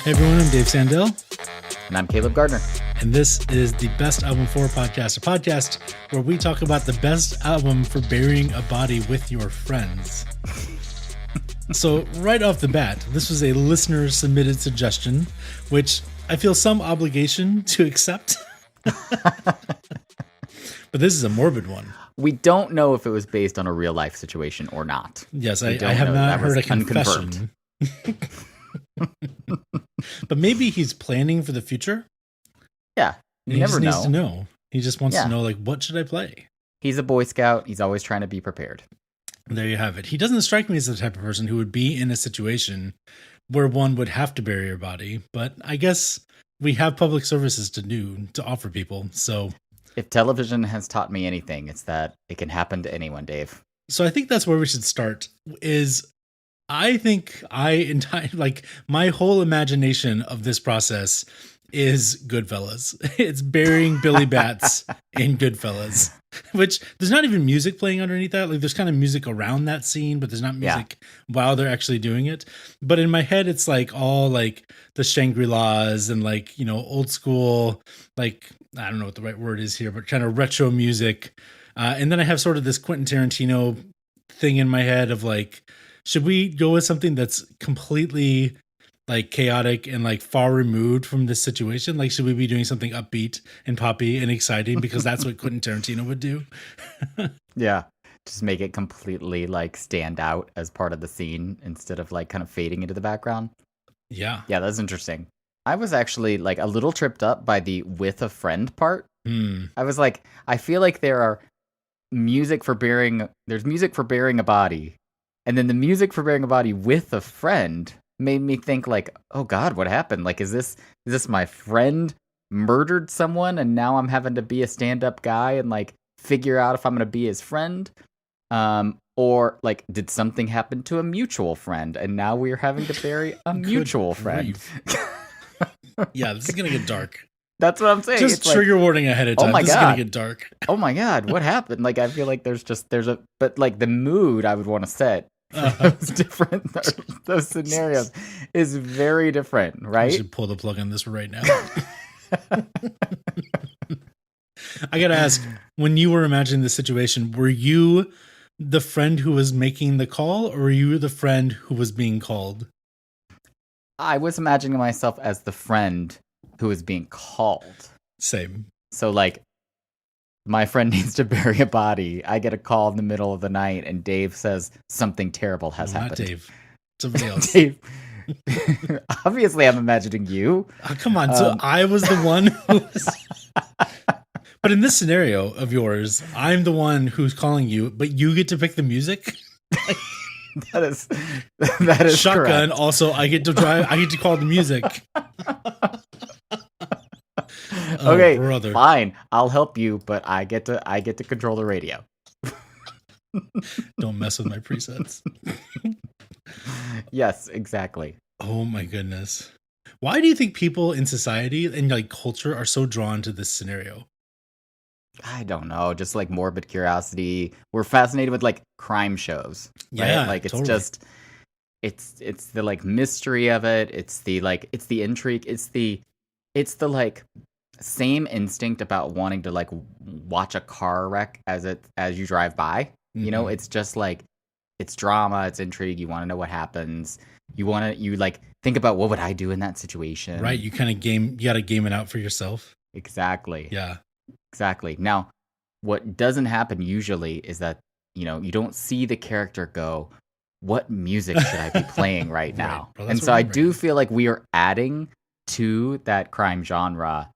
Hey everyone, I'm Dave Sandell. And I'm Caleb Gardner. And this is the Best Album For podcast, a podcast where we talk about the best album for burying a body with your friends. So right off the bat, this was a listener submitted suggestion, which I feel some obligation to accept. But this is a morbid one. We don't know if it was based on a real life situation or not. Yes, I have not heard a confession. But maybe he's planning for the future. Yeah, you never know. He just needs to know. He just wants to know, like, what should I play? He's a Boy Scout. He's always trying to be prepared. There you have it. He doesn't strike me as the type of person who would be in a situation where one would have to bury your body. But I guess we have public services to offer people. So if television has taught me anything, it's that it can happen to anyone, Dave. So I think that's where we should start. I think my whole imagination of this process is Goodfellas. It's burying Billy Bats in Goodfellas, which there's not even music playing underneath that. Like there's kind of music around that scene, but there's not music while they're actually doing it. But in my head, it's like all like the Shangri-Las and like, you know, old school, like, I don't know what the right word is here, but kind of retro music. And then I have sort of this Quentin Tarantino thing in my head of like, should we go with something that's completely like chaotic and like far removed from this situation? Like, should we be doing something upbeat and poppy and exciting because that's what Quentin Tarantino would do? Yeah. Just make it completely like stand out as part of the scene instead of like kind of fading into the background. Yeah. Yeah, that's interesting. I was actually like a little tripped up by the with a friend part. I was like, I feel like there's music for burying a body. And then the music for burying a body with a friend made me think like, oh God, what happened? Like, is this my friend murdered someone and now I'm having to be a stand-up guy and like figure out if I'm going to be his friend? Or like, did something happen to a mutual friend and now we're having to bury a mutual friend? Yeah, this is going to get dark. That's what I'm saying. Just it's trigger warning ahead of time. Oh my this God. is going to get dark. Oh my God, what happened? Like, I feel like but like the mood I would want to set those scenarios is very different, right? I should pull the plug on this right now. I gotta ask, when you were imagining the situation, were you the friend who was making the call or were you the friend who was being called? I was imagining myself as the friend who was being called. Same. So like, my friend needs to bury a body. I get a call in the middle of the night, and Dave says something terrible has happened. Not Dave. Somebody else. Dave. Obviously, I'm imagining you. Oh, come on. So I was the one who was... But in this scenario of yours, I'm the one who's calling you, but you get to pick the music? That is shotgun. Correct. Also, I get to drive. I get to call the music. Okay, brother. Fine. I'll help you, but I get to control the radio. Don't mess with my presets. Yes, exactly. Oh my goodness. Why do you think people in society and like culture are so drawn to this scenario? I don't know. Just like morbid curiosity. We're fascinated with like crime shows. Right? Yeah, like it's totally. just it's the like mystery of it. It's the intrigue. It's the like same instinct about wanting to like watch a car wreck as you drive by. Mm-hmm. You know, it's just like it's drama, it's intrigue. You want to know what happens. You like think about what would I do in that situation. Right. You got to game it out for yourself. Exactly. Yeah. Exactly. Now, what doesn't happen usually is that, you know, you don't see the character go, what music should I be playing right now? Right. Well, and so I do feel like we are adding to that crime genre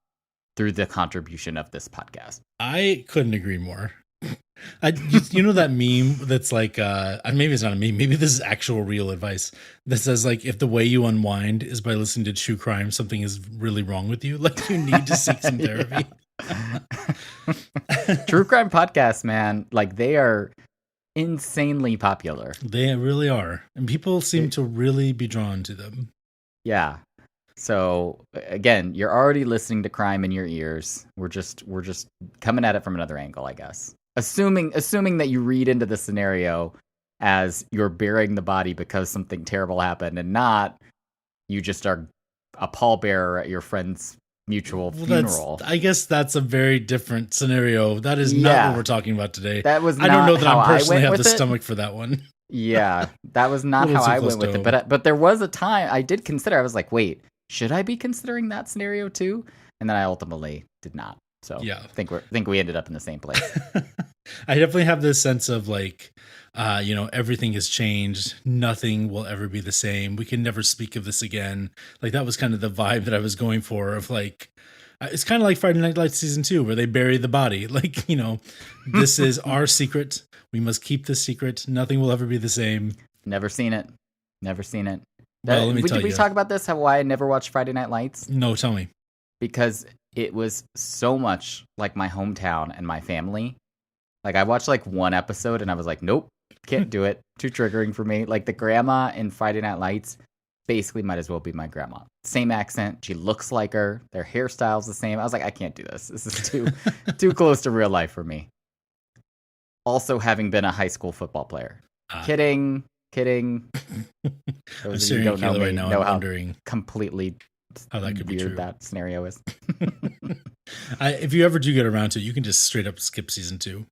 through the contribution of this podcast. I couldn't agree more. You know that meme that's like, maybe it's not a meme, maybe this is actual real advice that says like, if the way you unwind is by listening to true crime, something is really wrong with you. Like you need to seek some therapy. True crime podcasts, man, like they are insanely popular. They really are. And people seem to really be drawn to them. Yeah. So again, you're already listening to crime in your ears. We're just coming at it from another angle, I guess. Assuming that you read into the scenario as you're burying the body because something terrible happened and not you just are a pallbearer at your friend's mutual funeral. I guess that's a very different scenario. That is not what we're talking about today. That was I don't know that I personally have the stomach for that one. Yeah, that was not how I went with it. But there was a time I did consider. I was like, wait, should I be considering that scenario too? And then I ultimately did not. So yeah, I think we ended up in the same place. I definitely have this sense of like, everything has changed. Nothing will ever be the same. We can never speak of this again. Like that was kind of the vibe that I was going for of like, it's kind of like Friday Night Lights season 2 where they bury the body. Like, this is our secret. We must keep this secret. Nothing will ever be the same. Never seen it. Well, let me tell you. Did we talk about this? Why I never watched Friday Night Lights? No, tell me. Because it was so much like my hometown and my family. Like I watched like one episode and I was like, nope, can't do it. Too triggering for me. Like the grandma in Friday Night Lights basically might as well be my grandma. Same accent. She looks like her. Their hairstyle's the same. I was like, I can't do this. This is too close to real life for me. Also having been a high school football player. Kidding. I'm staring at Kayla right now. I'm wondering completely how that could be true. That scenario is. If you ever do get around to it, you can just straight up skip season 2.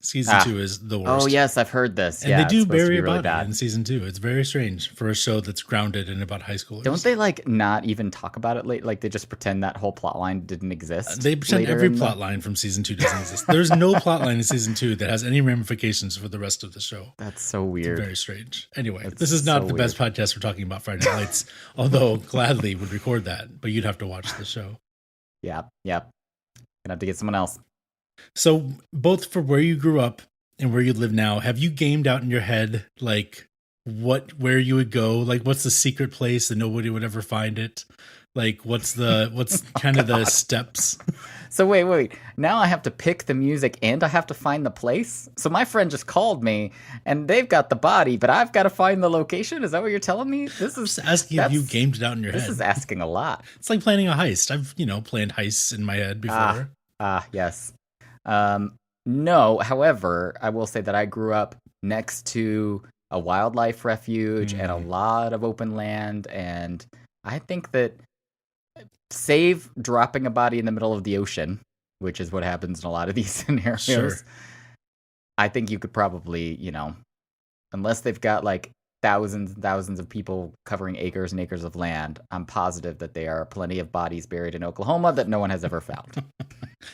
Season 2 is the worst. Oh yes, I've heard this. And they do bury a body in season 2. It's very strange for a show that's grounded in about high schoolers. Don't they like not even talk about it late? Like they just pretend that whole plot line didn't exist. They pretend every plot line from season 2 doesn't exist. There's no plot line in season 2 that has any ramifications for the rest of the show. That's so weird. It's very strange. Anyway, this is not the best podcast for talking about Friday Night Lights, although gladly would record that, but you'd have to watch the show. Yeah. Gonna have to get someone else. So both for where you grew up and where you live now, have you gamed out in your head like where you would go? Like what's the secret place that nobody would ever find it? Like what's kind of the steps? So wait. Now I have to pick the music and I have to find the place? So my friend just called me and they've got the body, but I've got to find the location? Is that what you're telling me? This is just asking if you gamed it out in your head. This is asking a lot. It's like planning a heist. I've, planned heists in my head before. Yes. No, however, I will say that I grew up next to a wildlife refuge and a lot of open land, and I think that save dropping a body in the middle of the ocean, which is what happens in a lot of these scenarios, sure. I think you could probably, unless they've got like thousands and thousands of people covering acres and acres of land, I'm positive that there are plenty of bodies buried in Oklahoma that no one has ever found.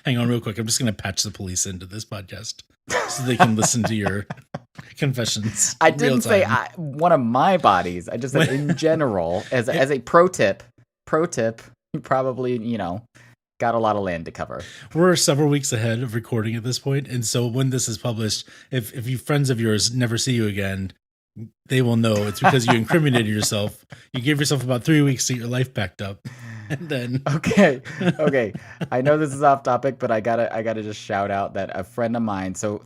Hang on real quick. I'm just going to patch the police into this podcast so they can listen to your confessions. I didn't say one of my bodies. I just said in general, as a pro tip, you probably, got a lot of land to cover. We're several weeks ahead of recording at this point, and so when this is published, if you friends of yours never see you again, they will know it's because you incriminated yourself. You gave yourself about 3 weeks to get your life packed up. And then Okay. I know this is off topic, but I gotta just shout out that a friend of mine. So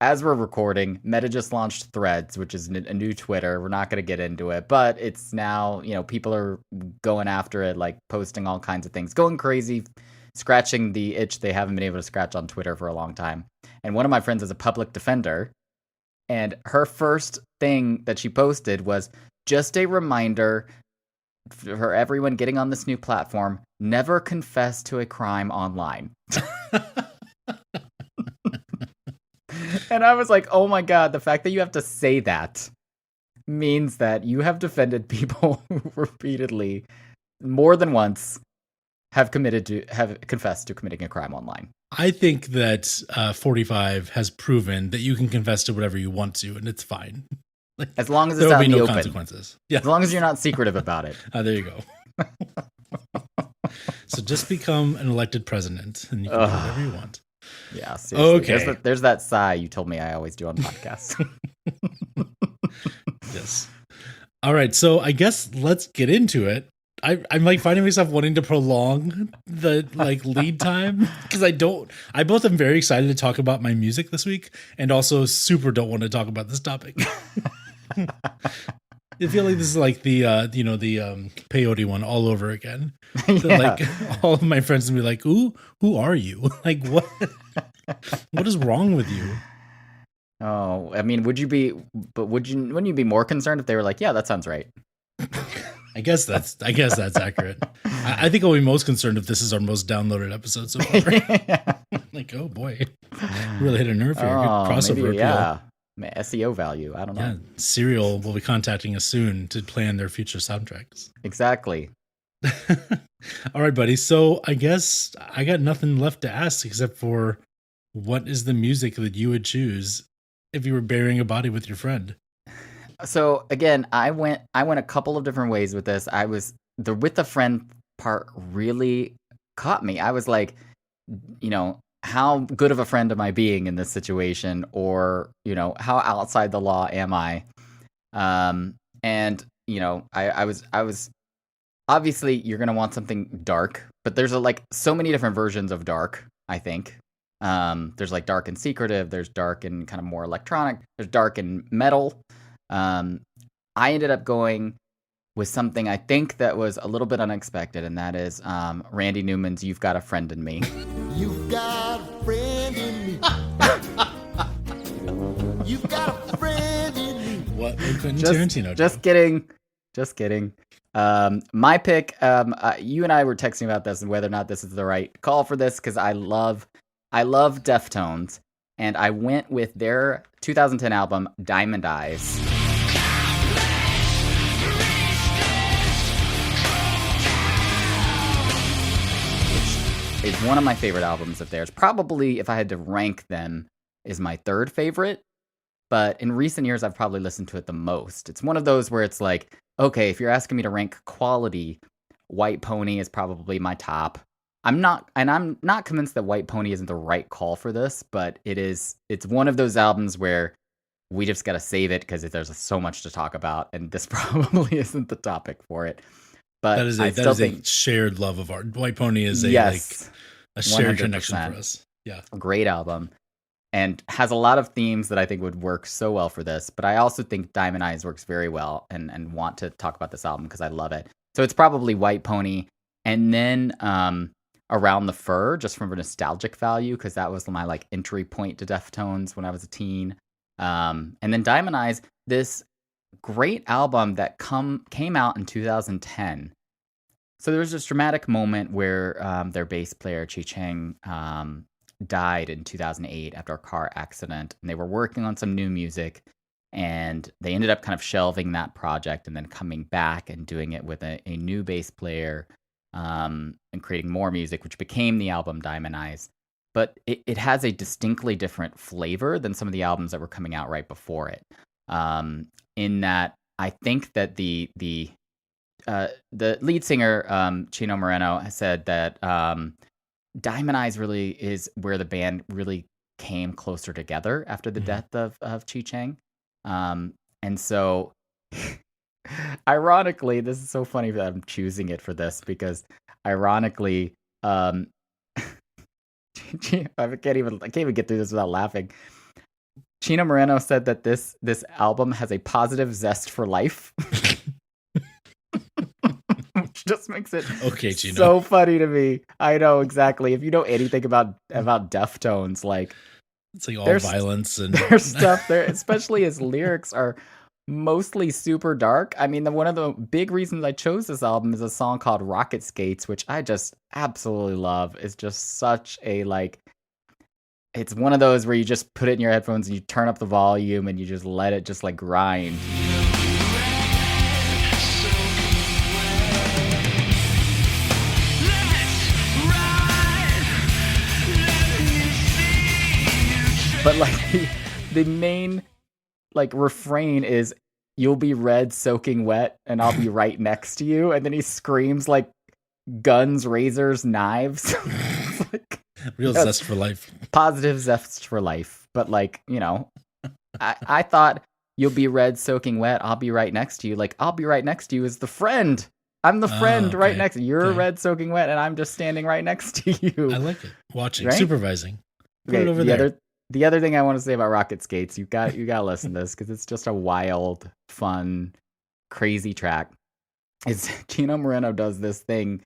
as we're recording, Meta just launched Threads, which is a new Twitter. We're not gonna get into it, but it's now, people are going after it, like posting all kinds of things, going crazy, scratching the itch they haven't been able to scratch on Twitter for a long time. And one of my friends is a public defender, and her first thing that she posted was just a reminder for everyone getting on this new platform, never confess to a crime online. And I was like, oh my God, the fact that you have to say that means that you have defended people who repeatedly, more than once, have confessed to committing a crime online. I think that 45 has proven that you can confess to whatever you want to, and it's fine. Like, as long as it's out in the open. Consequences. Yeah. As long as you're not secretive about it. There you go. So just become an elected president, and you can do whatever you want. Yeah, seriously. Okay. There's that sigh you told me I always do on podcasts. Yes. All right, so I guess let's get into it. I'm like finding myself wanting to prolong the lead time because I both am very excited to talk about my music this week and also super don't want to talk about this topic. I feel like this is like the peyote one all over again. Yeah. So, like all of my friends will be like, who are you? Like what is wrong with you? Oh, I mean, wouldn't you be more concerned if they were like, yeah, that sounds right? I guess that's accurate. I think I'll be most concerned if this is our most downloaded episode so far. Yeah. Like, oh boy, really hit a nerve here. Good Oh, crossover maybe, appeal. yeah. SEO value. I don't know. Yeah, Serial will be contacting us soon to plan their future soundtracks. Exactly. All right, buddy. So I guess I got nothing left to ask except for what is the music that you would choose if you were burying a body with your friend? So again, I went a couple of different ways with this. I was the with a friend part really caught me. I was like, how good of a friend am I being in this situation, or how outside the law am I? And I was obviously you're gonna want something dark, but there's so many different versions of dark. I think there's like dark and secretive. There's dark and kind of more electronic. There's dark and metal. I ended up going with something I think that was a little bit unexpected, and that is Randy Newman's "You've Got a Friend in Me." You've got a friend in me. You've got a friend in me. What would Quentin Tarantino do? Just kidding. My pick, you and I were texting about this and whether or not this is the right call for this, because I love Deftones, and I went with their 2010 album Diamond Eyes. Which is one of my favorite albums of theirs. Probably, if I had to rank them, is my third favorite. But in recent years, I've probably listened to it the most. It's one of those where it's like, okay, if you're asking me to rank quality, White Pony is probably my top. I'm not convinced that White Pony isn't the right call for this, but it's one of those albums where we just got to save it because there's so much to talk about, and this probably isn't the topic for it. But that is a shared love of art. White Pony is a shared 100%. Connection for us. Yeah. Great album. And has a lot of themes that I think would work so well for this. But I also think Diamond Eyes works very well, and want to talk about this album because I love it. So it's probably White Pony. And then Around the Fur, just from a nostalgic value, because that was my entry point to Deftones when I was a teen. And then Diamond Eyes, this great album that came out in 2010. So there was this dramatic moment where their bass player, Chi Chang, died in 2008 after a car accident, and they were working on some new music, and they ended up kind of shelving that project and then coming back and doing it with a new bass player, and creating more music, which became the album Diamond Eyes. But it has a distinctly different flavor than some of the albums that were coming out right before it, in that I think that the lead singer, Chino Moreno, has said that Diamond Eyes really is where the band really came closer together after the death of Chi Chang. And so, ironically, this is so funny that I'm choosing it for this, because ironically, I can't even get through this without laughing. Chino Moreno said that this album has a positive zest for life. Which just makes it so funny to me. I know, exactly. If you know anything about Deftones, it's like all violence and their stuff there, especially his lyrics are mostly super dark. I mean, one of the big reasons I chose this album is a song called Rocket Skates, which I just absolutely love. It's just such a it's one of those where you just put it in your headphones and you turn up the volume and you just let it just grind. But the main refrain is, "You'll be red, soaking wet, and I'll be right next to you." And then he screams guns, razors, knives. Real zest for life. Positive zest for life. But I thought, "You'll be red, soaking wet, I'll be right next to you." I'll be right next to you is the friend. I'm the friend right next to you. You're red, soaking wet, and I'm just standing right next to you. I like it. Watching, right? Supervising. Put it over there. The other thing I want to say about Rocket Skates, you got to listen to this, because it's just a wild, fun, crazy track. Is Chino Moreno does this thing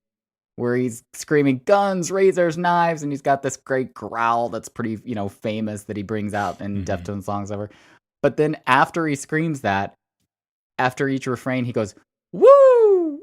where he's screaming guns, razors, knives, and he's got this great growl that's pretty, famous that he brings out in Deftones songs ever. But then after he screams that, after each refrain, he goes, "Woo!"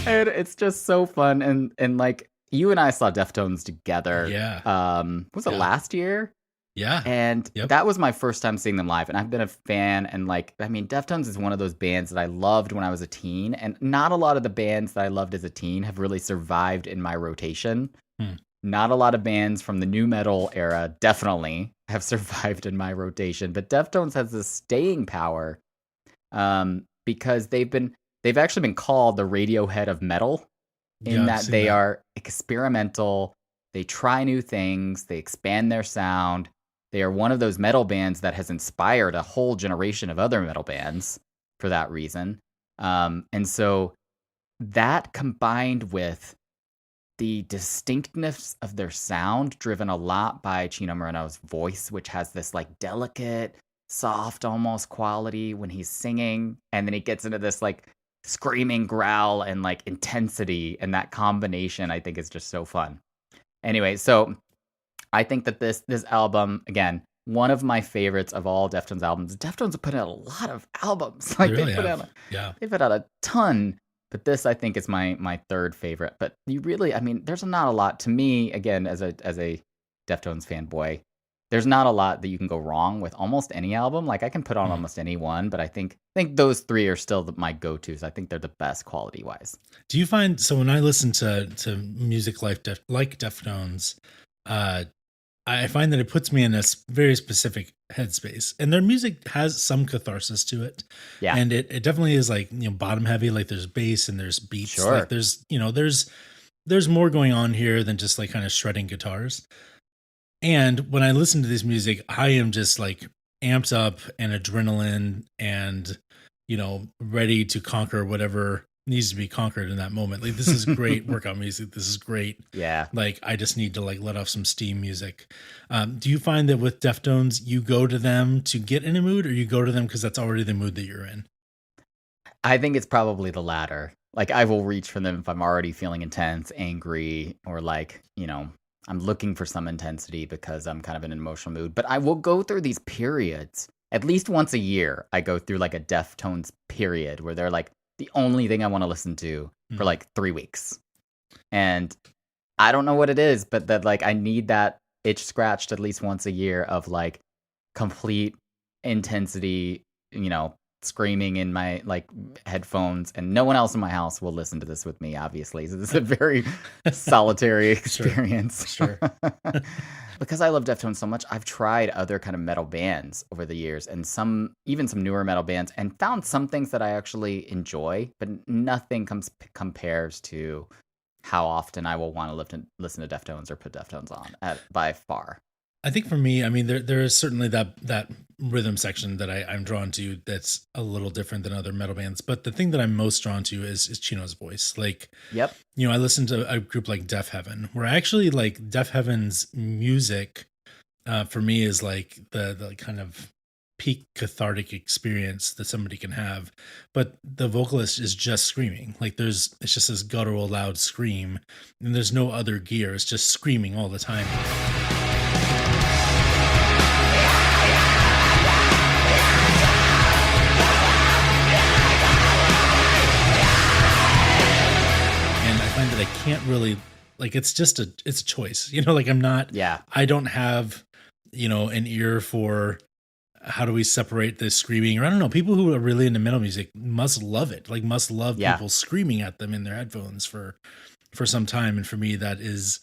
And it's just so fun, and like you and I saw Deftones together. Yeah. Was it last year? Yeah. And Yep. that was my first time seeing them live, and I've been a fan. And like, I mean, Deftones is one of those bands that I loved when I was a teen, and not a lot of the bands that I loved as a teen have really survived in my rotation. Not a lot of bands from the nu metal era definitely have survived in my rotation, but Deftones has this staying power because they've actually been called the Radiohead of metal in that they are experimental. They try new things. They expand their sound. They are one of those metal bands that has inspired a whole generation of other metal bands for that reason. And so that combined with the distinctness of their sound, driven a lot by Chino Moreno's voice, which has this like delicate, soft almost quality when he's singing. And then he gets into this like screaming growl and like intensity. And that combination, I think, is just so fun. Anyway, so I think that this album, again, one of my favorites of all Deftones albums. Deftones have put out a lot of albums. Like they put out a ton. But this, I think, is my third favorite. But you really, I mean, there's not a lot to me. Again, as a Deftones fanboy, there's not a lot that you can go wrong with almost any album. Like I can put on almost any one, but I think those three are still my go-tos. I think they're the best quality wise. Do you find so when I listen to music like Deftones, I find that it puts me in a very specific headspace, and their music has some catharsis to it. Yeah. And it definitely is like, bottom heavy, like there's bass and there's beats. Sure. Like there's more going on here than just like kind of shredding guitars. And when I listen to this music, I am just like amped up and adrenaline and, ready to conquer whatever needs to be conquered in that moment. Like this is great workout music. This is great. Yeah. Like I just need to like let off some steam music. Do you find that with Deftones, you go to them to get in a mood, or you go to them because that's already the mood that you're in? I think it's probably the latter. Like I will reach for them if I'm already feeling intense, angry, or like, I'm looking for some intensity because I'm kind of in an emotional mood. But I will go through these periods. At least once a year, I go through like a Deftones period where they're like the only thing I want to listen to for like 3 weeks. And I don't know what it is, but that like I need that itch scratched at least once a year of like complete intensity, screaming in my like headphones, and no one else in my house will listen to this with me, obviously. So this is a very solitary experience. Sure. Because I love Deftones so much, I've tried other kind of metal bands over the years, and even some newer metal bands, and found some things that I actually enjoy, but nothing compares to how often I will want to listen to Deftones or put Deftones on by far. I think for me, I mean, there is certainly that rhythm section that I'm drawn to that's a little different than other metal bands. But the thing that I'm most drawn to is Chino's voice. Like, yep. I listen to a group like Deafheaven, where actually like Deafheaven's music for me is like the kind of peak cathartic experience that somebody can have. But the vocalist is just screaming. Like it's just this guttural loud scream, and there's no other gear. It's just screaming all the time. That I can't really like, it's a choice, like I'm not, I don't have, an ear for how do we separate the screaming, or I don't know, people who are really into metal music must love it, like must love people screaming at them in their headphones for some time. And for me, that is,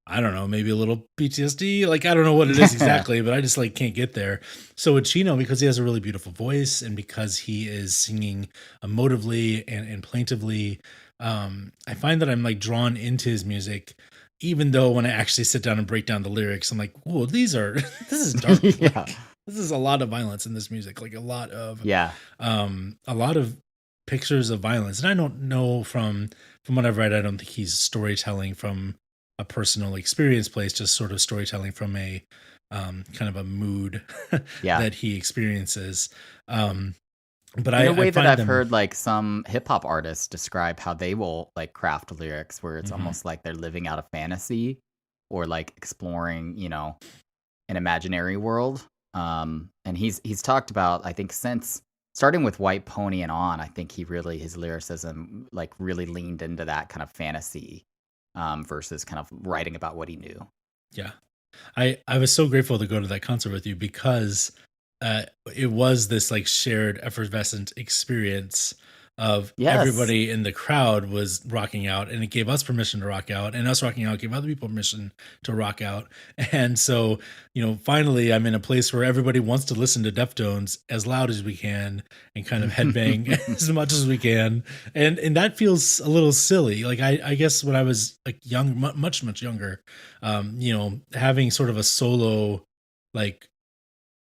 I don't know, maybe a little PTSD. Like, I don't know what it is exactly, but I just like can't get there. So with Chino, because he has a really beautiful voice and because he is singing emotively and plaintively, I find that I'm like drawn into his music, even though when I actually sit down and break down the lyrics, I'm like, whoa, this is dark. Like, this is a lot of violence in this music. Like a lot of pictures of violence. And I don't know from what I've read, I don't think he's storytelling from a personal experience place, just sort of storytelling from a, kind of a mood that he experiences. But in a way that I've heard like some hip hop artists describe how they will like craft lyrics where it's almost like they're living out a fantasy or like exploring, an imaginary world. And he's talked about, I think, since starting with White Pony and on, I think his lyricism like really leaned into that kind of fantasy, versus kind of writing about what he knew. Yeah. I was so grateful to go to that concert with you because it was this like shared effervescent experience of everybody in the crowd was rocking out, and it gave us permission to rock out, and us rocking out gave other people permission to rock out. And so, finally I'm in a place where everybody wants to listen to Deftones as loud as we can and kind of headbang as much as we can. And that feels a little silly. Like I guess when I was like young, much younger, having sort of a solo like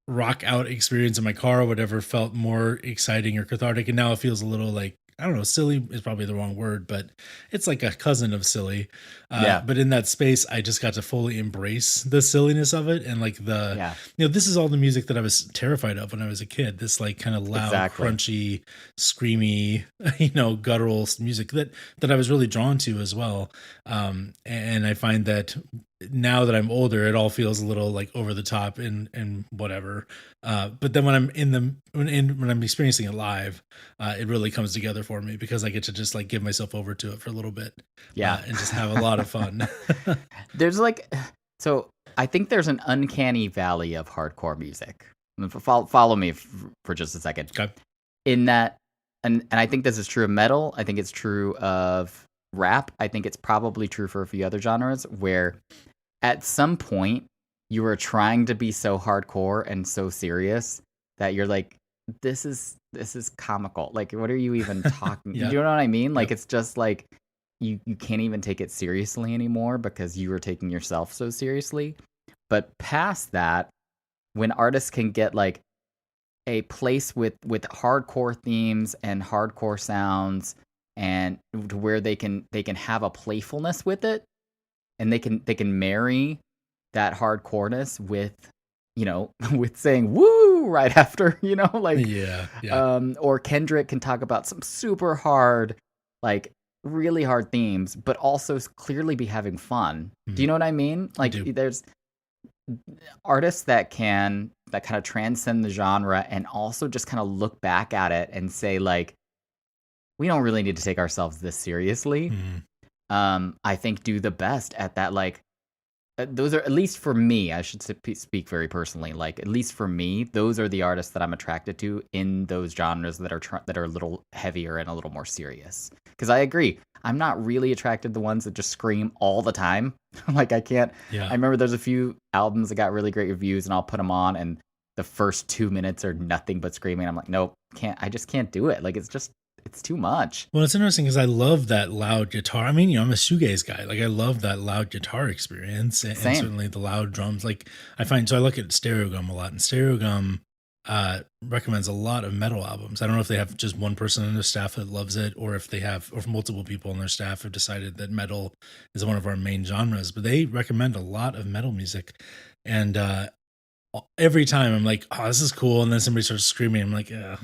rock out experience in my car or whatever felt more exciting or cathartic, and now it feels a little like, I don't know, silly is probably the wrong word, but it's like a cousin of silly. But in that space, I just got to fully embrace the silliness of it. And like this is all the music that I was terrified of when I was a kid. This like kind of loud, crunchy, screamy, guttural music that I was really drawn to as well. And I find that now that I'm older, it all feels a little like over the top and whatever. But then when I'm when I'm experiencing it live, it really comes together for me because I get to just like give myself over to it for a little bit. And just have a lot of fun. There's so I think there's an uncanny valley of hardcore music. Follow me for just a second. Okay. In that, and I think this is true of metal. I think it's true of rap. I think it's probably true for a few other genres where at some point you were trying to be so hardcore and so serious that you're like, this is comical. Like, what are you even talking? You know what I mean? Like, it's just like you can't even take it seriously anymore because you were taking yourself so seriously. But past that, when artists can get like a place with hardcore themes and hardcore sounds, and to where they can have a playfulness with it, and they can marry that hardcoreness with with saying woo right after, or Kendrick can talk about some super hard, like really hard themes, but also clearly be having fun. Do you know what I mean? Like there's artists that kind of transcend the genre and also just kind of look back at it and say like, we don't really need to take ourselves this seriously. I think do the best at that. Like those are, at least for me, I should speak very personally, like at least for me, those are the artists that I'm attracted to in those genres that are a little heavier and a little more serious. Because I agree, I'm not really attracted to the ones that just scream all the time. Like I can't. I remember there's a few albums that got really great reviews, and I'll put them on, and the first 2 minutes are nothing but screaming. I'm like, nope, I just can't do it. Like it's too much. Well, it's interesting because I love that loud guitar. I mean, I'm a shoegaze guy. Like I love that loud guitar experience, and certainly the loud drums. Like I look at Stereogum a lot, and Stereogum recommends a lot of metal albums. I don't know if they have just one person on their staff that loves it, or if multiple people on their staff have decided that metal is one of our main genres, but they recommend a lot of metal music. And every time I'm like, oh, this is cool. And then somebody starts screaming. I'm like, yeah.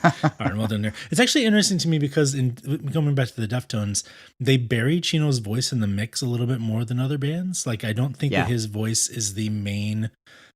All right, well done there. It's actually interesting to me because in going back to the Deftones, they bury Chino's voice in the mix a little bit more than other bands. Like I don't think that his voice is the main.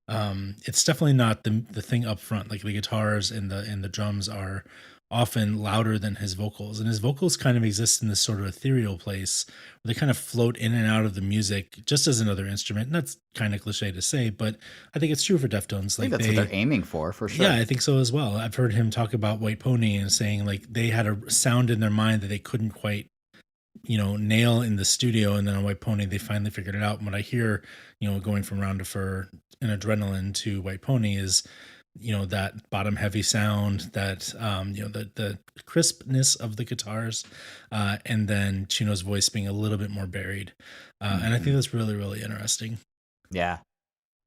It's definitely not the thing up front. Like the guitars and the drums are often louder than his vocals, and his vocals kind of exist in this sort of ethereal place where they kind of float in and out of the music just as another instrument. And that's kind of cliche to say, but I think it's true for Deftones. Like that's what they're aiming for sure. Yeah, I think so as well. I've heard him talk about White Pony and saying like they had a sound in their mind that they couldn't quite nail in the studio, and then on White Pony they finally figured it out. And what I hear going from Round to Fur and Adrenaline to White Pony is that bottom heavy sound, that the crispness of the guitars, and then Chino's voice being a little bit more buried, and I think that's really, really interesting. Yeah,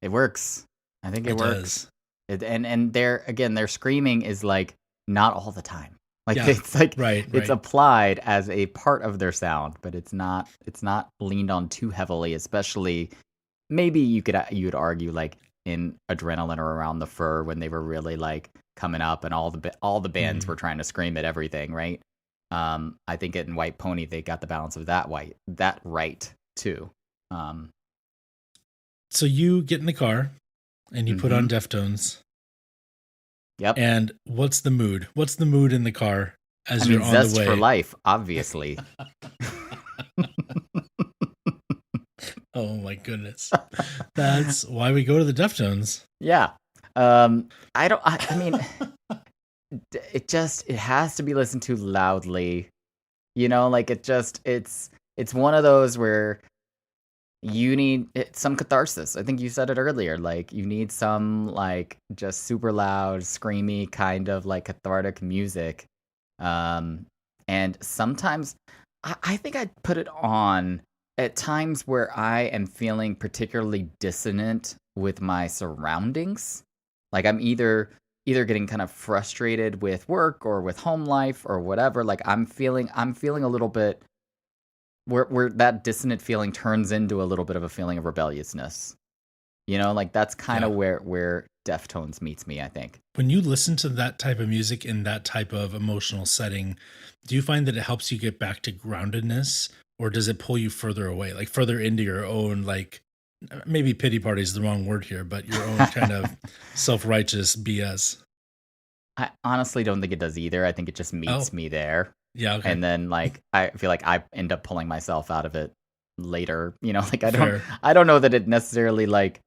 it works. I think it works. And their screaming is like not all the time. Like it's like it's applied as a part of their sound, but it's not leaned on too heavily. Especially, maybe you would argue like in Adrenaline or Around the Fur when they were really like coming up and all the bands were trying to scream at everything, right? I think in White Pony they got the balance of that right too. So you get in the car and you put on Deftones. Yep. And what's the mood? What's the mood in the car as you're on Zest the way? for life, obviously. Oh my goodness. That's why we go to the Deftones. Yeah. I mean, it has to be listened to loudly. Like it's one of those where you need some catharsis. I think you said it earlier. Like you need some like just super loud, screamy kind of like cathartic music. And sometimes I think I'd put it on at times where I am feeling particularly dissonant with my surroundings. Like I'm either getting kind of frustrated with work or with home life or whatever. Like I'm feeling a little bit where that dissonant feeling turns into a little bit of a feeling of rebelliousness. Like that's kind of where Deftones meets me, I think. When you listen to that type of music in that type of emotional setting, do you find that it helps you get back to groundedness, or does it pull you further away, like further into your own, like maybe pity party is the wrong word here, but your own kind of self-righteous BS? I honestly don't think it does either. I think it just meets me there. Yeah. Okay. And then like, I feel like I end up pulling myself out of it later, like I don't know that it necessarily like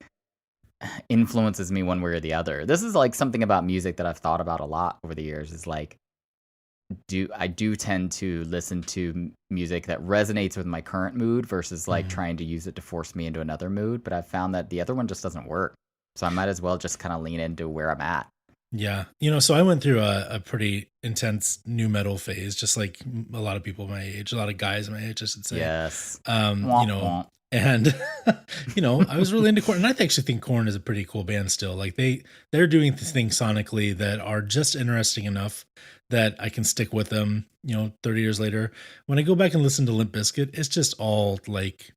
influences me one way or the other. This is like something about music that I've thought about a lot over the years is like, I do tend to listen to music that resonates with my current mood versus like trying to use it to force me into another mood. But I've found that the other one just doesn't work. So I might as well just kind of lean into where I'm at. Yeah. So I went through a pretty intense nu metal phase, just like a lot of people my age, a lot of guys my age, I should say. Yes. And, I was really into Korn. And I actually think Korn is a pretty cool band still. Like they're doing things sonically that are just interesting enough that I can stick with them, 30 years later. When I go back and listen to Limp Bizkit, it's just all like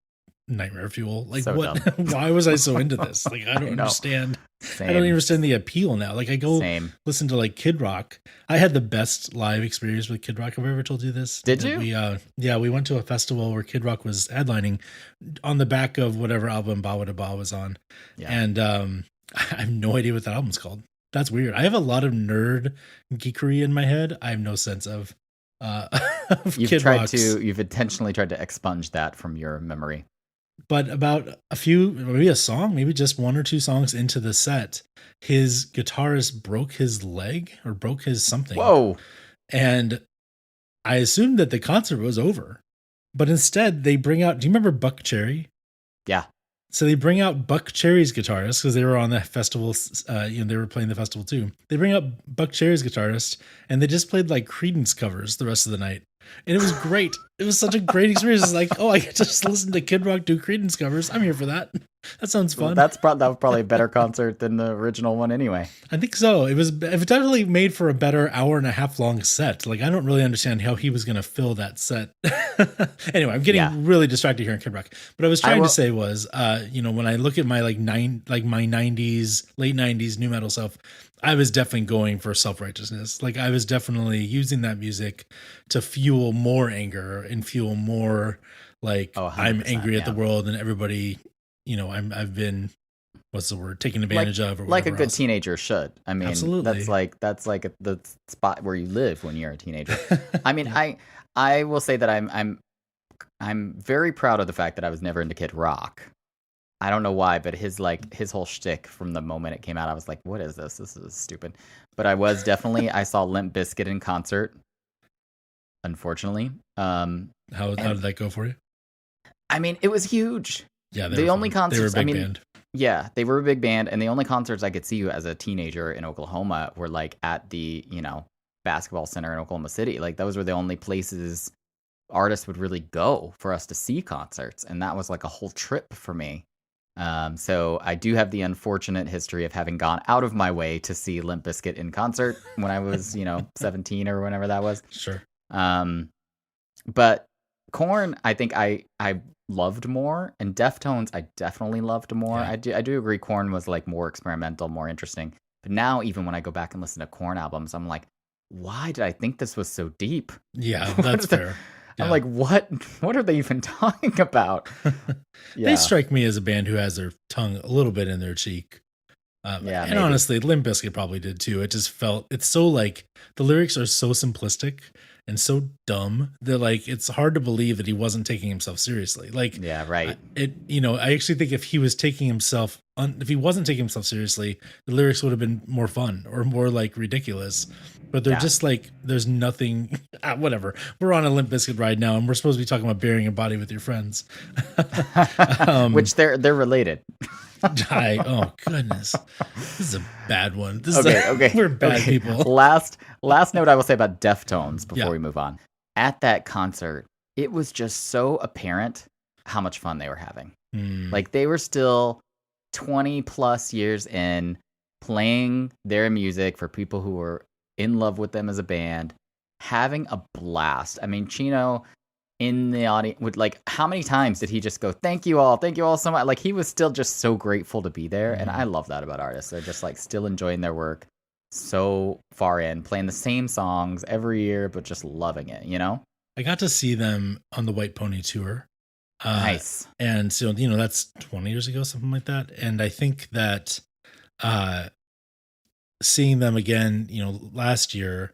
nightmare fuel. Like so what? Why was I so into this? Like, I don't understand. Same. I don't understand the appeal now. Like I go listen to like Kid Rock. I had the best live experience with Kid Rock. Have I ever told you this? Did you? We went to a festival where Kid Rock was headlining on the back of whatever album Bawa Da Ba was on. Yeah. And I have no idea what that album's called. That's weird. I have a lot of nerd geekery in my head. I have no sense of You've intentionally tried to expunge that from your memory. But about maybe a song, maybe just one or two songs into the set, his guitarist broke his leg or broke his something. Whoa. And I assumed that the concert was over. But instead, they bring out, do you remember Buck Cherry? Yeah. So they bring out Buck Cherry's guitarist because they were on the festival. They were playing the festival too. They bring out Buck Cherry's guitarist, and they just played like Creedence covers the rest of the night, and it was great. It was such a great experience. It's like, I get to just listen to Kid Rock do Creedence covers. I'm here for that. That sounds fun. That was probably a better concert than the original one, anyway. I think so. It definitely made for a better hour and a half long set. Like I don't really understand how he was going to fill that set. Anyway, I'm getting really distracted here in Kid Rock. What I was trying to say was, when I look at my my 90s, late 90s nu metal stuff, I was definitely going for self-righteousness. Like I was definitely using that music to fuel more anger and fuel more like I'm angry at the world and everybody. I've been, what's the word, taken advantage of, or like a good teenager should. I mean, absolutely. That's like the spot where you live when you're a teenager. I mean, I will say that I'm very proud of the fact that I was never into Kid Rock. I don't know why, but his whole shtick from the moment it came out, I was like, what is this? This is stupid. But I saw Limp Bizkit in concert, unfortunately. How did that go for you? I mean, it was huge. Yeah, they were a big band. Yeah, they were a big band, and the only concerts I could see you as a teenager in Oklahoma were like at the basketball center in Oklahoma City. Like those were the only places artists would really go for us to see concerts, and that was like a whole trip for me. So I do have the unfortunate history of having gone out of my way to see Limp Bizkit in concert when I was 17 or whenever that was. Sure. But Korn, I think I loved more, and Deftones I definitely loved more. Yeah. I do agree Korn was like more experimental, more interesting. But now even when I go back and listen to Korn albums, I'm like, why did I think this was so deep? Yeah, that's fair. I'm like, what are they even talking about? They strike me as a band who has their tongue a little bit in their cheek. Yeah, and maybe. honestly, Limp Bizkit probably did too. It just felt, it's so like, the lyrics are so simplistic and so dumb that like it's hard to believe that he wasn't taking himself seriously. Like, Yeah, right. I actually think if he was taking himself, if he wasn't taking himself seriously, the lyrics would have been more fun or more like ridiculous. But they're just like, there's nothing, whatever. We're on a Limp Bizkit ride now, and we're supposed to be talking about burying a body with your friends. Which they're related. Oh goodness, this is a bad one. Okay. We're bad people. Last note I will say about Deftones before Yeah. we move on. At that concert, it was just so apparent how much fun they were having. Like they were still 20 plus years in, playing their music for people who were in love with them as a band, having a blast. I mean, Chino in the audience would, like, how many times did he just go, thank you all so much? Like, he was still just so grateful to be there. And I love that about artists. They're just like still enjoying their work so far in, playing the same songs every year, but just loving it, you know? I got to see them on the White Pony tour. Nice. And so, that's 20 years ago, something like that. And I think that seeing them again, last year,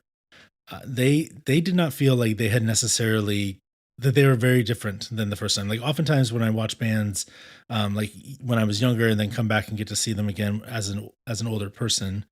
they did not feel like they had necessarily, that they were very different than the first time. Like oftentimes when I watch bands, like when I was younger and then come back and get to see them again as an older person,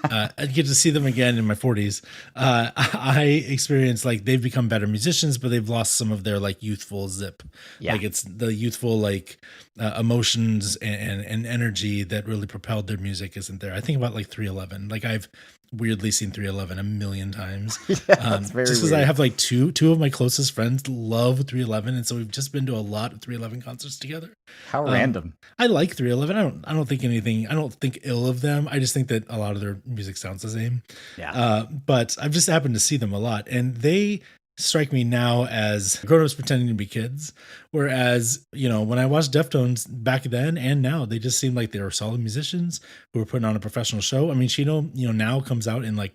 I get to see them again in my 40s. I experience like they've become better musicians, but they've lost some of their like youthful zip. Yeah. Like it's the youthful like emotions and energy that really propelled their music isn't there. I think about like 311. Like I've weirdly seen 311 a million times. That's very just because weird. I have like two of my closest friends love 311, and so we've just been to a lot of 311 concerts together. How random. I like 311. I don't think ill of them. I just think that a lot of their music sounds the same. Yeah. But I've just happened to see them a lot, and they strike me now as grown-ups pretending to be kids. Whereas, when I watched Deftones back then and now, they just seemed like they were solid musicians who were putting on a professional show. I mean, Chino, now comes out in like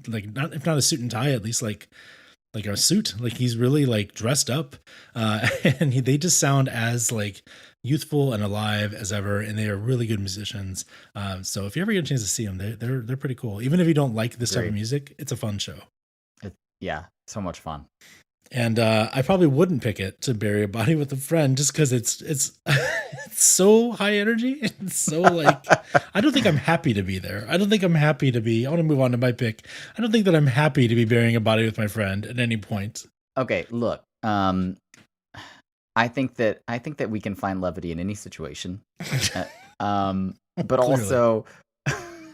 not, if not a suit and tie, at least like a suit. Like he's really like dressed up, and they just sound as like youthful and alive as ever, and they are really good musicians. So if you ever get a chance to see them, they're pretty cool. Even if you don't like this type of music, it's a fun show. Yeah, so much fun. And I probably wouldn't pick it to bury a body with a friend just because it's it's so high energy. It's so like, I don't think I'm happy to be there. I want to move on to my pick. I don't think that I'm happy to be burying a body with my friend at any point. Okay, look. I think that we can find levity in any situation. But also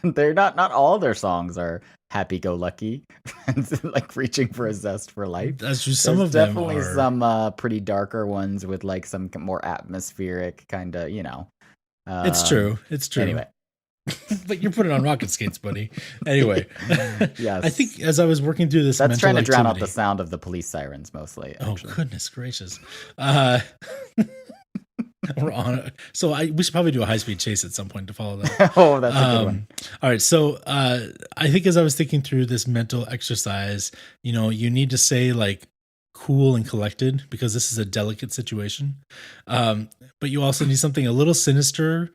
they're not all their songs are happy-go-lucky and like reaching for a zest for life. That's just There's some of them definitely are some pretty darker ones with like some more atmospheric kind of, It's true. Anyway. But you're putting on rocket skates, buddy. Anyway. Yes. I think as I was working through this, that's trying to drown out activity- the sound of the police sirens mostly. Actually. Oh, goodness gracious. We're on it. So we should probably do a high-speed chase at some point to follow that. Oh, that's a good one. All right. So I think as I was thinking through this mental exercise, you need to say like cool and collected because this is a delicate situation. But you also need something a little sinister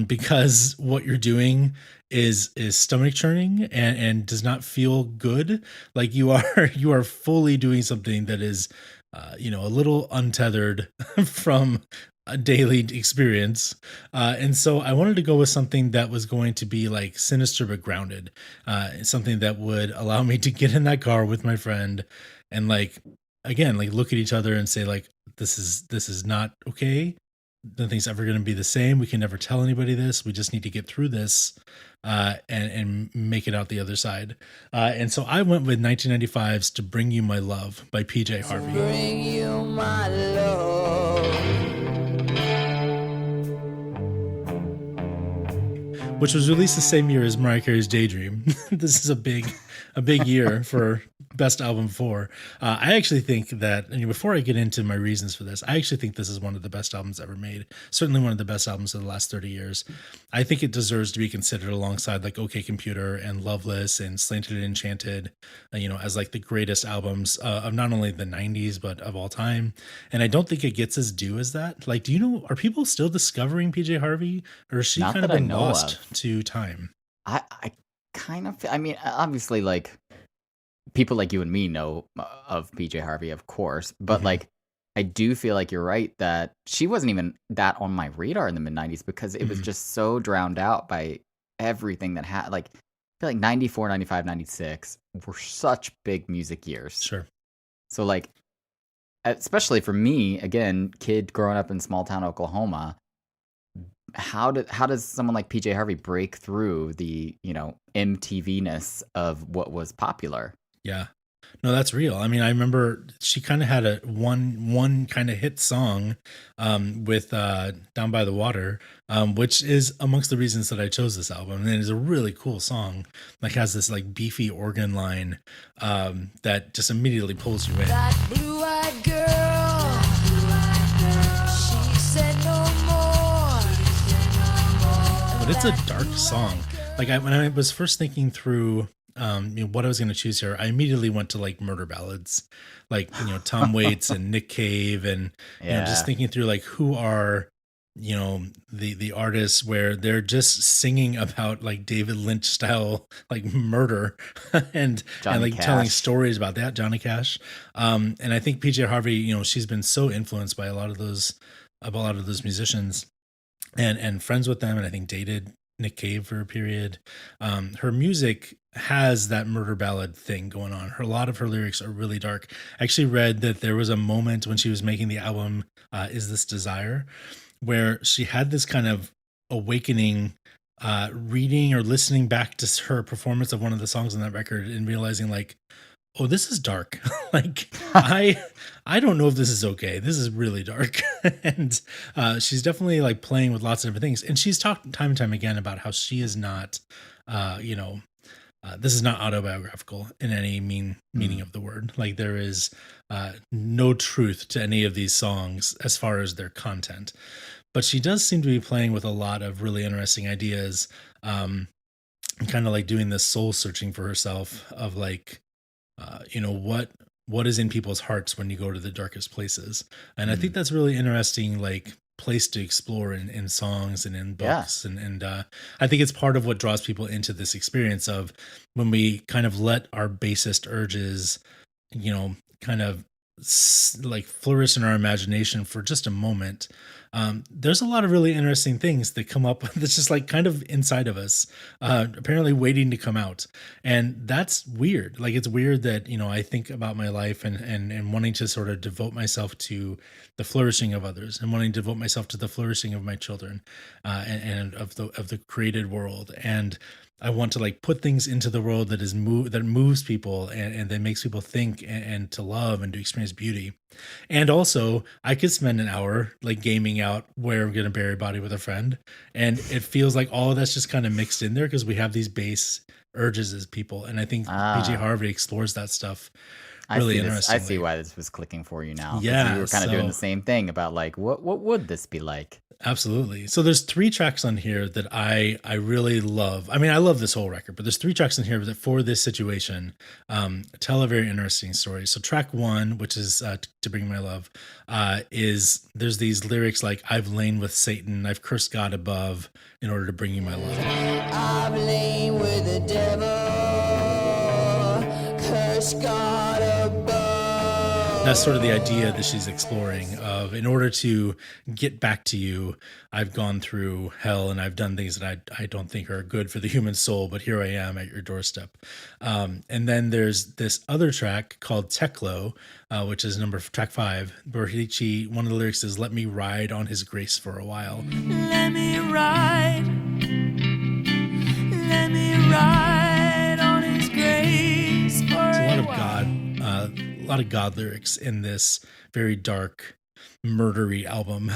because what you're doing is stomach churning and does not feel good. Like you are fully doing something that is a little untethered from a daily experience. And so I wanted to go with something that was going to be like sinister but grounded. Something that would allow me to get in that car with my friend and like, again, like look at each other and say like, this is not okay. Nothing's ever going to be the same. We can never tell anybody this. We just need to get through this and make it out the other side. And so I went with 1995's To Bring You My Love by PJ Harvey. Bring you my love. which was released the same year as Mariah Carey's Daydream. This is a big year for best album for. I actually think that, and before I get into my reasons for this, I actually think this is one of the best albums ever made. Certainly one of the best albums of the last 30 years. I think it deserves to be considered alongside like OK Computer and Loveless and Slanted and Enchanted, as like the greatest albums of not only the 90s, but of all time. And I don't think it gets as due as that. Like, are people still discovering PJ Harvey, or is she Not kind of that I been know lost of. to time? I kind of, I mean, obviously, like, people like you and me know of PJ Harvey, of course, but like, I do feel like you're right that she wasn't even that on my radar in the mid 90s because it was just so drowned out by everything that had, like, I feel like 94, 95, 96 were such big music years. Sure. So like, especially for me, again, kid growing up in small town Oklahoma, how does someone like PJ Harvey break through the, MTV-ness of what was popular? Yeah. No, that's real. I mean, I remember she kind of had a one kind of hit song with Down by the Water, which is amongst the reasons that I chose this album. And it's a really cool song. Like, has this like beefy organ line that just immediately pulls you in. That blue-eyed girl, she said no more. But it's a dark song. Like, when I was first thinking through what I was going to choose here, I immediately went to like murder ballads, like, Tom Waits and Nick Cave, and just thinking through like who are the artists where they're just singing about like David Lynch style like murder and like Cash. telling stories about that. Johnny Cash, and I think PJ Harvey, she's been so influenced by a lot of those musicians, and friends with them, and I think dated Nick Cave for a period. Her music has that murder ballad thing going on. A lot of her lyrics are really dark. I actually read that there was a moment when she was making the album Is This Desire, where she had this kind of awakening, reading or listening back to her performance of one of the songs on that record and realizing like, oh, this is dark. Like, I don't know if this is okay. This is really dark. And she's definitely like playing with lots of different things. And she's talked time and time again about how she is not, this is not autobiographical in any meaning of the word. Like, there is no truth to any of these songs as far as their content. But she does seem to be playing with a lot of really interesting ideas, and kind of like doing this soul searching for herself of like, what is in people's hearts when you go to the darkest places. And I think that's really interesting, like, place to explore in songs and in books. Yeah. And I think it's part of what draws people into this experience of when we kind of let our basest urges, kind of like flourish in our imagination for just a moment. There's a lot of really interesting things that come up that's just like kind of inside of us, apparently waiting to come out. And that's weird. Like, it's weird that, I think about my life and wanting to sort of devote myself to the flourishing of others and wanting to devote myself to the flourishing of my children, and of the created world. And I want to like put things into the world that moves people and that makes people think and to love and to experience beauty. And also, I could spend an hour like gaming out where I'm going to bury a body with a friend, and it feels like all of that's just kind of mixed in there because we have these base urges as people. And I think PJ Harvey explores that stuff really interesting. I see why this was clicking for you now. Yeah, you were kind of doing the same thing about like what would this be like? Absolutely. So there's 3 tracks on here that I really love. I mean, I love this whole record, but there's 3 tracks in here that for this situation tell a very interesting story. So track 1, which is To Bring My Love, is there's these lyrics like, I've lain with Satan, I've cursed God above in order to bring you my love. I've lain with the devil, cursed God above. That's sort of the idea that she's exploring of, in order to get back to you, I've gone through hell and I've done things that I don't think are good for the human soul, but here I am at your doorstep. And then there's this other track called Teklo, which is track 5, where one of the lyrics is, let me ride on his grace for a while. Let me ride on his grace for It's a lot of God lyrics in this very dark murdery album,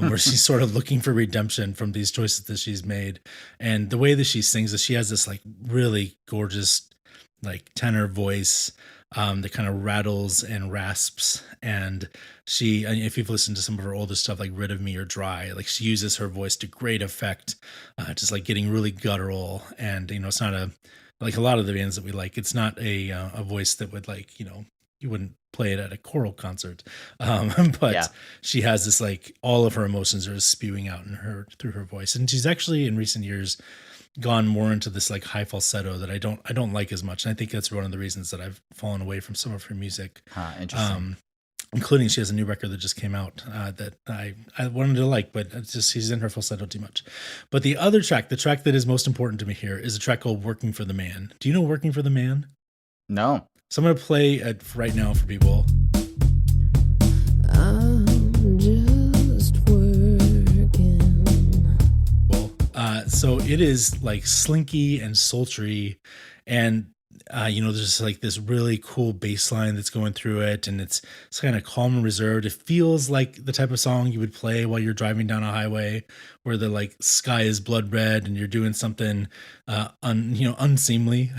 where she's sort of looking for redemption from these choices that she's made. And the way that she sings is she has this like really gorgeous like tenor voice that kind of rattles and rasps. And she, if you've listened to some of her older stuff like Rid of Me or Dry, like she uses her voice to great effect, just like getting really guttural. And it's not like a lot of the bands that we like, it's not a voice that would like, you wouldn't play it at a choral concert. But she has this like all of her emotions are spewing out in her through her voice. And she's actually in recent years gone more into this like high falsetto that I don't like as much. And I think that's one of the reasons that I've fallen away from some of her music. Interesting. Including she has a new record that just came out that I wanted to like, but it's just she's in her falsetto too much. But the other track, the track that is most important to me here, is a track called Working for the Man. Do you know Working for the Man? No. So I'm going to play it right now for people. I'm just working. So it is like slinky and sultry, and there's like this really cool bass line that's going through it, and it's kind of calm and reserved. It feels like the type of song you would play while you're driving down a highway where the like sky is blood red and you're doing something unseemly.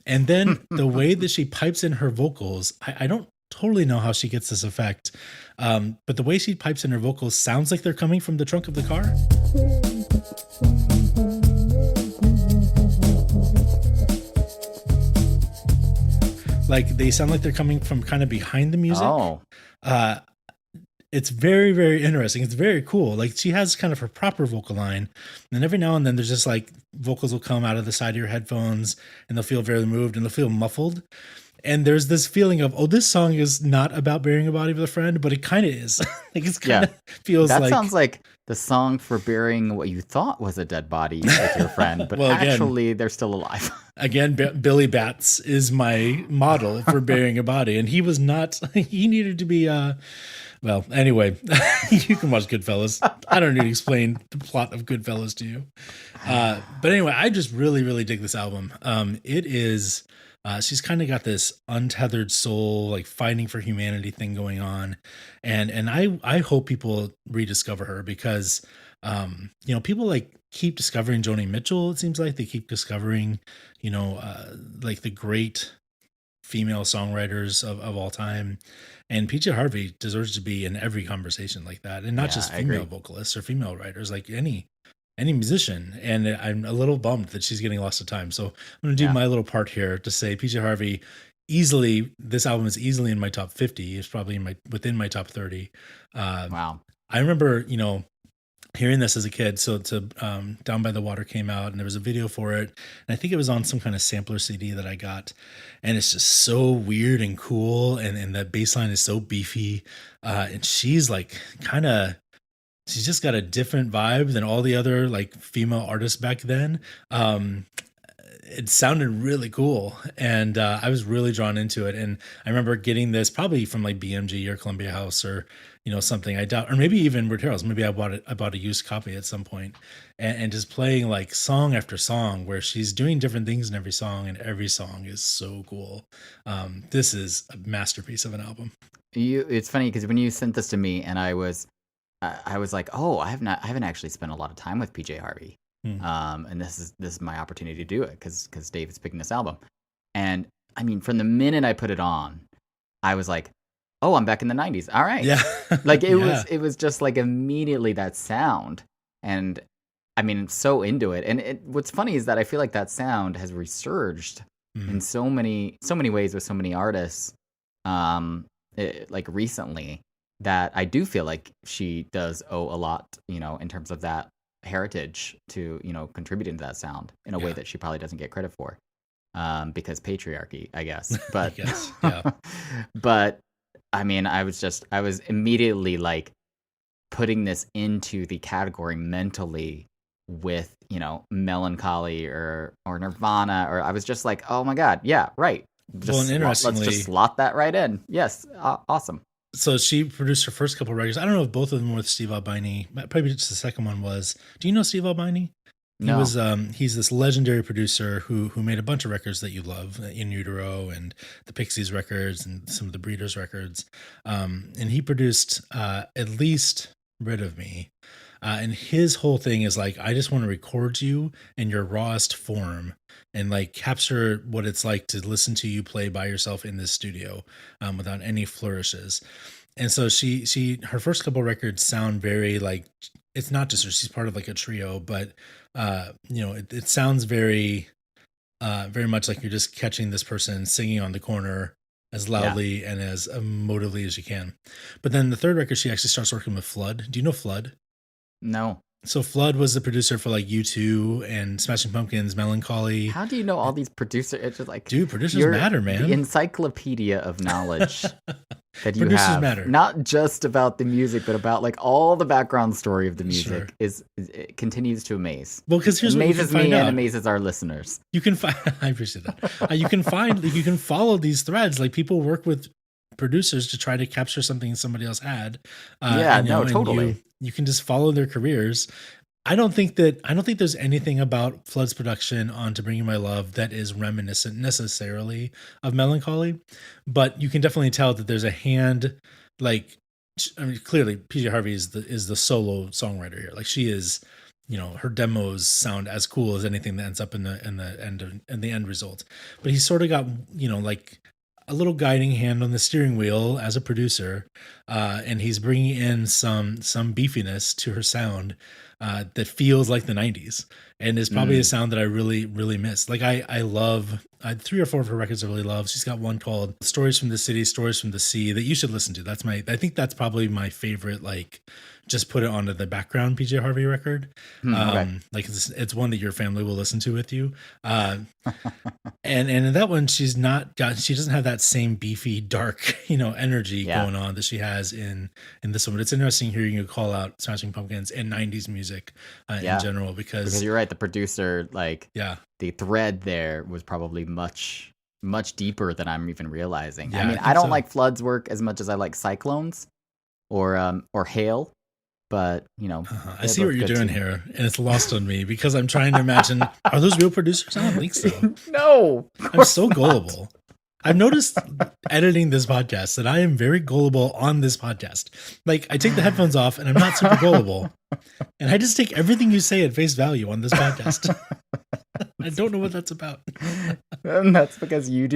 And then the way that she pipes in her vocals, I don't totally know how she gets this effect, but the way she pipes in her vocals sounds like they're coming from the trunk of the car. Like they sound like they're coming from kind of behind the music. Oh. It's very, very interesting. It's very cool. Like she has kind of her proper vocal line, and then every now and then there's just like vocals will come out of the side of your headphones and they'll feel very moved and they'll feel muffled. And there's this feeling of, oh, this song is not about burying a body with a friend, but it kind of is. Like it's kind of feels that like. That sounds like the song for burying what you thought was a dead body with your friend, but well, actually they're still alive. Again, Billy Bats is my model for burying a body, and he was not. He needed to be. Well, anyway, you can watch Goodfellas. I don't need to explain the plot of Goodfellas to you. But anyway, I just really, really dig this album. It is. She's kind of got this untethered soul, like fighting for humanity thing going on, and I hope people rediscover her because, people like keep discovering Joni Mitchell. It seems like they keep discovering, like the great female songwriters of all time, and PJ Harvey deserves to be in every conversation like that, and not just female vocalists or female writers, like any musician. And I'm a little bummed that she's getting lost of time. So I'm going to do my little part here to say PJ Harvey easily, this album is easily in my top 50. It's probably within my top 30. Wow. I remember, hearing this as a kid. So Down by the Water came out and there was a video for it. And I think it was on some kind of sampler CD that I got. And it's just so weird and cool. And that bass line is so beefy. And she's like she's just got a different vibe than all the other like female artists back then. It sounded really cool, and I was really drawn into it. And I remember getting this probably from like BMG or Columbia House or something. I doubt, or maybe even Weird Harold's. Maybe I bought a used copy at some point, and just playing like song after song where she's doing different things in every song, and every song is so cool. This is a masterpiece of an album. It's funny because when you sent this to me, and I was like, oh, I haven't actually spent a lot of time with PJ Harvey. And this is my opportunity to do it because David's picking this album. And I mean, from the minute I put it on, I was like, oh, I'm back in the 90s. All right. Yeah. Like it was just like immediately that sound. And I mean, so into it. And what's funny is that I feel like that sound has resurged in so many ways with so many artists, like recently, that I do feel like she does owe a lot, in terms of that heritage to, contributing to that sound in a way that she probably doesn't get credit for, because patriarchy, I guess. But, but I mean, I was immediately like putting this into the category mentally with, Melancholy or Nirvana, or I was just like, oh my God. Yeah. Right. Let's just slot that right in. Yes. Awesome. So she produced her first couple of records. I don't know if both of them were with Steve Albini. Probably just the second one was. Do you know Steve Albini? No. He's this legendary producer who made a bunch of records that you love, In Utero and the Pixies records and some of the Breeders records. And he produced at least Rid of Me. And his whole thing is like, I just want to record you in your rawest form and like capture what it's like to listen to you play by yourself in this studio without any flourishes. And so her first couple records sound very like, it's not just her, she's part of like a trio, but it sounds very much like you're just catching this person singing on the corner as loudly and as emotively as you can. But then the third record, she actually starts working with Flood. Do you know Flood? No. So Flood was the producer for like U2 and Smashing Pumpkins, Melancholy. How do you know all these producers? It's just like, dude, producers matter, man. The encyclopedia of knowledge that you producers have, matter. Not just about the music, but about like all the background story of the music it continues to amaze. Well, because here's what you can find me out. And amazes our listeners. You can find. I appreciate that. You can follow these threads. Like people work with producers to try to capture something somebody else had. Totally. You can just follow their careers. I don't think there's anything about Flood's production on To Bring You My Love that is reminiscent necessarily of Melancholy, but you can definitely tell that there's a hand. Like, I mean, clearly PJ Harvey is the solo songwriter here. Like she is, her demos sound as cool as anything that ends up in the end result. But he's sort of got like a little guiding hand on the steering wheel as a producer, and he's bringing in some beefiness to her sound that feels like the 90s, and is probably a sound that I really, really miss. Like I love 3 or 4 of her records I really love. She's got one called Stories from the City, Stories from the Sea that you should listen to. I think that's probably my favorite, like just put it onto the background PJ Harvey record. Okay. Like it's one that your family will listen to with you. And in that one, she doesn't have that same beefy, dark, energy going on that she has in this one. But it's interesting hearing you call out Smashing Pumpkins and 90s music in general, because you're right. The producer, the thread there was probably much, much deeper than I'm even realizing. Yeah, I don't like Flood's work as much as I like Cyclones or Hail. But I see what you're doing here, and it's lost on me because I'm trying to imagine: are those real producers? I don't think so. No, I'm so gullible. I've noticed editing this podcast that I am very gullible on this podcast. Like I take the headphones off, and I'm not super gullible, and I just take everything you say at face value on this podcast. I don't know what that's about. And that's because you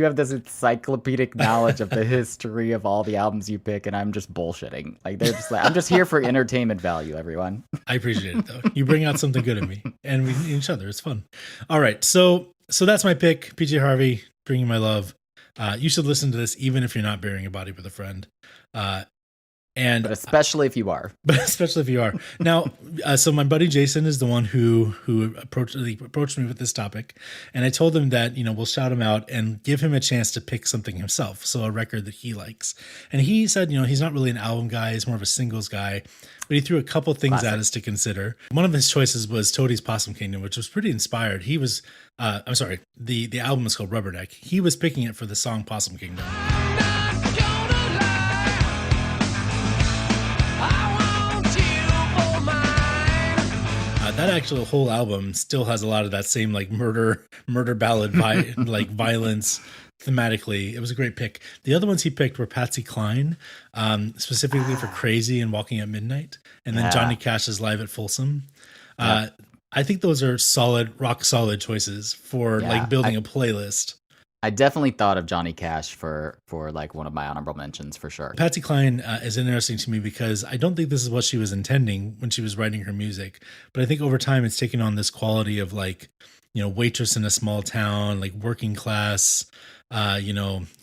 have this encyclopedic knowledge of the history of all the albums you pick, and I'm just bullshitting. Like they're just like, I'm just here for entertainment value, everyone. I appreciate it though. You bring out something good in me, and we each other. It's fun. All right, so that's my pick, PJ Harvey, Bring You My Love. You should listen to this even if you're not burying a body with a friend. But especially if you are. Now, so my buddy Jason is the one who approached me with this topic, and I told him that we'll shout him out and give him a chance to pick something himself, so a record that he likes. And he said, he's not really an album guy; he's more of a singles guy. But he threw a couple things at us to consider. One of his choices was Toadie's Possum Kingdom, which was pretty inspired. He was, the album is called Rubberneck. He was picking it for the song Possum Kingdom. That actual whole album still has a lot of that same like murder ballad like violence thematically. It was a great pick. The other ones he picked were Patsy Cline, specifically for Crazy and Walking at Midnight, and then Johnny Cash's Live at Folsom. I think those are rock solid choices for like building a playlist. I definitely thought of Johnny Cash for like one of my honorable mentions for sure. Patsy Cline is interesting to me because I don't think this is what she was intending when she was writing her music, but I think over time it's taken on this quality of like, waitress in a small town, like working class,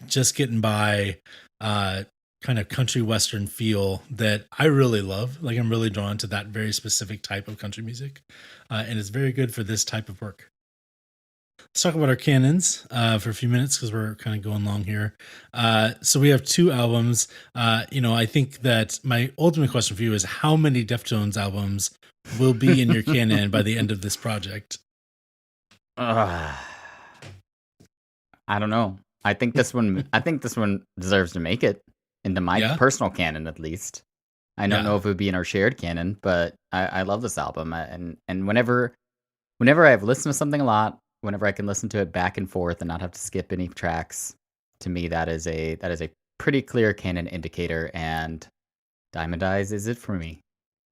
just getting by, kind of country western feel that I really love. Like I'm really drawn to that very specific type of country music, and it's very good for this type of work. Let's talk about our canons for a few minutes because we're kind of going long here. So we have 2 albums. I think that my ultimate question for you is how many Deftones albums will be in your canon by the end of this project? I don't know. I think this one deserves to make it into my personal canon at least. I don't know if it would be in our shared canon, but I love this album. And whenever I've listened to something a lot, whenever I can listen to it back and forth and not have to skip any tracks, to me that is a pretty clear canon indicator, and Diamond Eyes is it for me.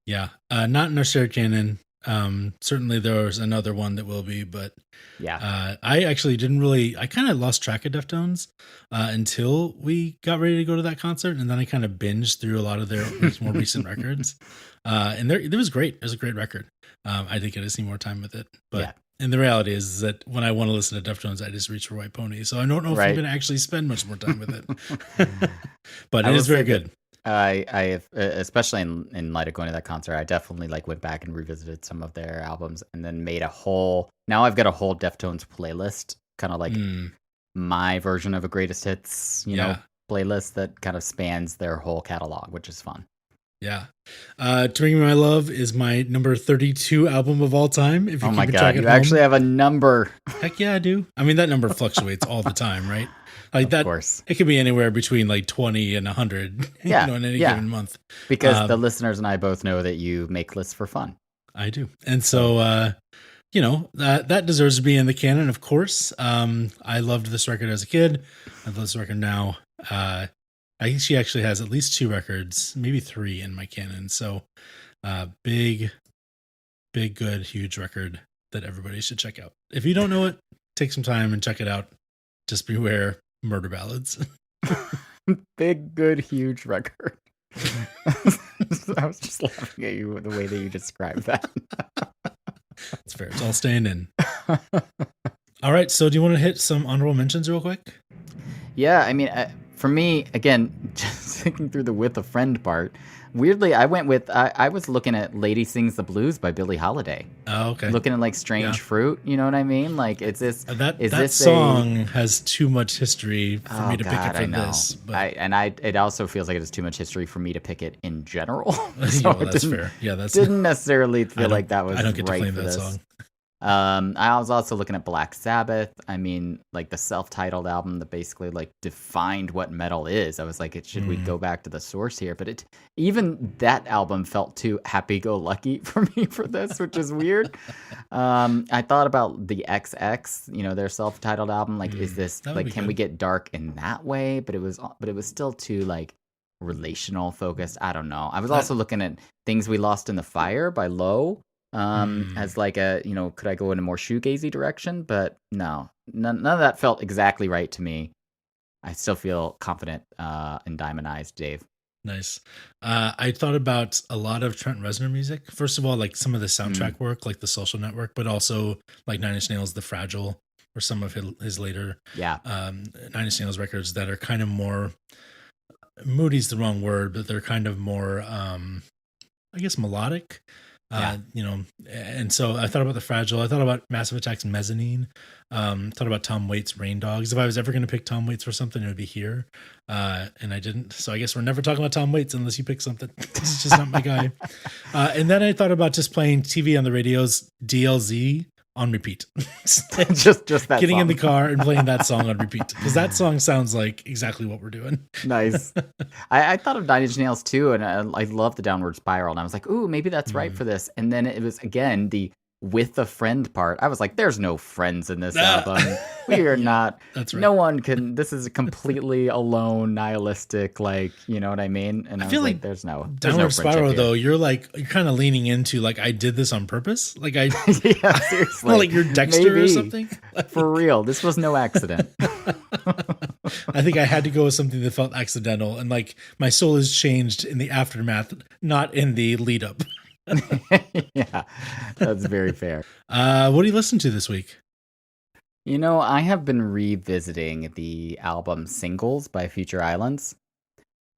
Yeah, not in our shared canon. Certainly there's another one that will be, but I actually I kind of lost track of Deftones until we got ready to go to that concert, and then I kind of binged through a lot of their more recent records, and it was great. It was a great record. I did get to see more time with it, but and the reality is that when I want to listen to Deftones, I just reach for White Pony, so I don't know if I'm going to actually spend much more time with it. But it is very good. I especially in light of going to that concert, I definitely went back and revisited some of their albums, and then made now I've got a whole Deftones playlist, kind of like my version of a greatest hits, playlist that kind of spans their whole catalog, which is fun. Yeah. To Bring Me My Love is my number 32 album of all time. If you my God, you actually have a number. Heck yeah, I do. I mean, that number fluctuates all the time, right? Like that, of course. It could be anywhere between 20 and 100 in any given month. Because the listeners and I both know that you make lists for fun. I do. And so, that deserves to be in the canon, of course. I loved this record as a kid. I love this record now. I think she actually has at least 2 records, maybe 3 in my canon. So, big, good, huge record that everybody should check out. If you don't know it, take some time and check it out. Just beware murder ballads. Big, good, huge record. I was just laughing at you with the way that you described that. It's fair. It's all staying in. All right. So do you want to hit some honorable mentions real quick? Yeah. I mean, for me, again, just thinking through the with a friend part, weirdly, I went with, I was looking at Lady Sings the Blues by Billie Holiday. Oh, okay. Looking at Strange Fruit, you know what I mean? It's this. That song has too much history for me to pick it for this. But... it also feels like it has too much history for me to pick it in general. So that's fair. Yeah, didn't necessarily feel like that was I don't get right to play for that this. song. I was also looking at Black Sabbath. I mean, the self-titled album that basically defined what metal is. I was like, should we go back to the source here? But even that album felt too happy-go-lucky for me for this, which is weird. I thought about the XX, their self-titled album. Is this can we get dark in that way? But it was still too relational focused. I don't know. I was also looking at Things We Lost in the Fire by Low. As could I go in a more shoegazy direction? But no, none of that felt exactly right to me. I still feel confident in Diamond Eyes, Dave. Nice. I thought about a lot of Trent Reznor music. First of all, some of the soundtrack work, like The Social Network, but also Nine Inch Nails' The Fragile, or some of his later Nine Inch Nails records that are kind of more, moody's the wrong word, but they're kind of more, I guess, melodic. And so I thought about The Fragile. I thought about Massive Attack's Mezzanine. Thought about Tom Waits' Rain Dogs. If I was ever going to pick Tom Waits for something, it would be here. And I didn't. So I guess we're never talking about Tom Waits unless you pick something. It's just not my guy. And then I thought about just playing TV on the radios, DLZ on repeat. just that getting song. in the car and playing that song on repeat, because that song sounds like exactly what we're doing. Nice. I thought of Nine Inch Nails too, and I love the Downward Spiral, and I was like, ooh, maybe that's right for this. And then it was again the with a friend part. I was like, there's no friends in this album. We are not. That's right. No one can. This is a completely alone, nihilistic, you know what I mean? And I feel like there's no Downward Spiral though. You're kind of leaning into I did this on purpose. Yeah, seriously. You're Dexter maybe. Or something. For real, this was no accident. I think I had to go with something that felt accidental, and my soul is changed in the aftermath, not in the lead up. Yeah, that's very fair. What do you listen to this week? I have been revisiting the album Singles by Future Islands,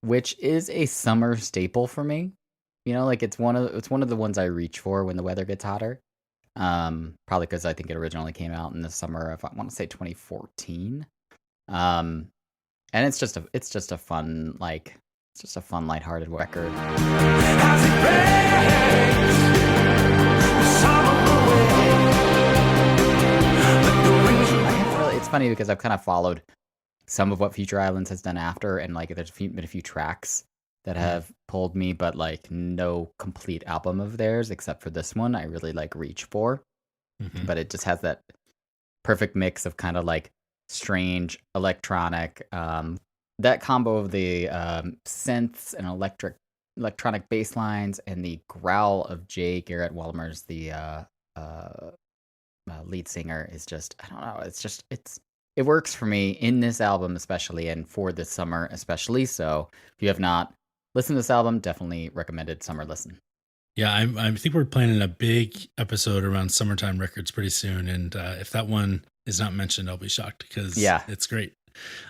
which is a summer staple for me. It's one of the ones I reach for when the weather gets hotter. Probably because I think it originally came out in the summer of, I want to say 2014. And it's just a fun lighthearted record. It's funny because I've kind of followed some of what Future Islands has done after, and there's been a few tracks that have pulled me, but like no complete album of theirs except for this one I really like reach for. But it just has that perfect mix of kind of like strange electronic, that combo of the synths and electronic bass lines and the growl of Jay Garrett Walmer's the lead singer is just, I don't know, it works for me in this album especially, and for this summer especially. So if you have not listened to this album, definitely recommended summer listen. Yeah, I think we're planning a big episode around summertime records pretty soon, and if that one is not mentioned, I'll be shocked because it's great.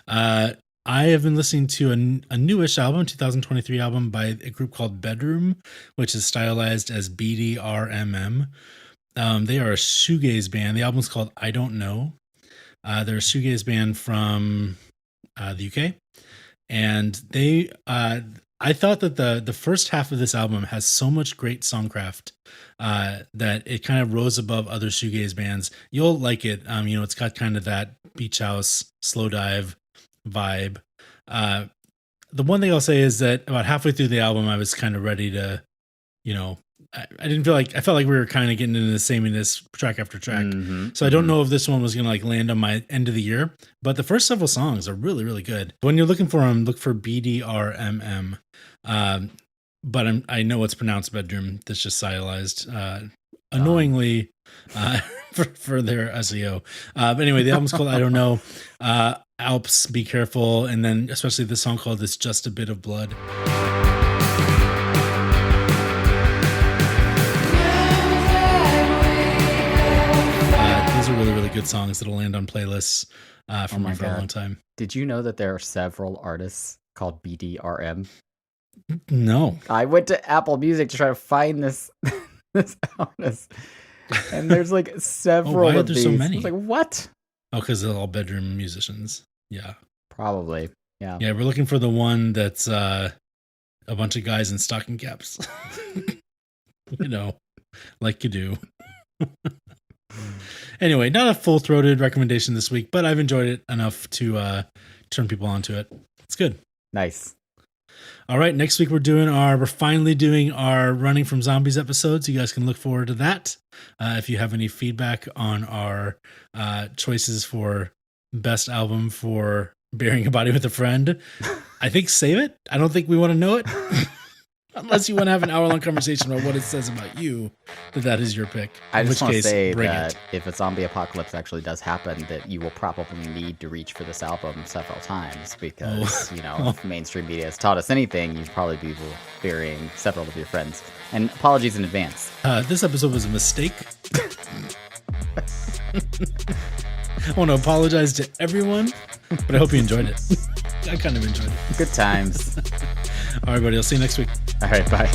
I have been listening to a newish album, 2023 album by a group called Bedroom, which is stylized as BDRMM. They are a shoegaze band. The album's called I Don't Know. They're a shoegaze band from the UK, and they I thought that the first half of this album has so much great songcraft that it kind of rose above other shoegaze bands. You'll like it. It's got kind of that beach house, slow dive vibe. The one thing I'll say is that about halfway through the album, I was kind of ready to, I felt like we were kind of getting into the sameness track after track. So I don't know if this one was going to like land on my end of the year, but the first several songs are really, really good. When you're looking for them, look for BDRMM. But I know it's pronounced Bedroom. That's just stylized, annoyingly, for their SEO. But anyway, the album's called I Don't Know. Alps, Be Careful. And then especially this song called It's Just a Bit of Blood. These are really, really good songs that'll land on playlists for me for a long time. Did you know that there are several artists called BDRM? No. I went to Apple Music to try to find this artist, and there's like several why are of there these. so many? I was like, what? Oh, because they're all bedroom musicians. Yeah. Probably. Yeah. Yeah, we're looking for the one that's a bunch of guys in stocking caps. Like you do. Anyway, not a full-throated recommendation this week, but I've enjoyed it enough to turn people onto it. It's good. Nice. All right, next week we're finally doing our Running from Zombies episodes. You guys can look forward to that. If you have any feedback on our choices for best album for Burying a Body with a Friend, I think save it. I don't think we want to know it. Unless you want to have an hour-long conversation about what it says about you, that is your pick. I just want to say that if a zombie apocalypse actually does happen, that you will probably need to reach for this album several times because, if mainstream media has taught us anything, you'd probably be burying several of your friends. And apologies in advance. This episode was a mistake. I want to apologize to everyone, but I hope you enjoyed it. I kind of enjoyed it. Good times. All right, buddy. I'll see you next week. All right, bye.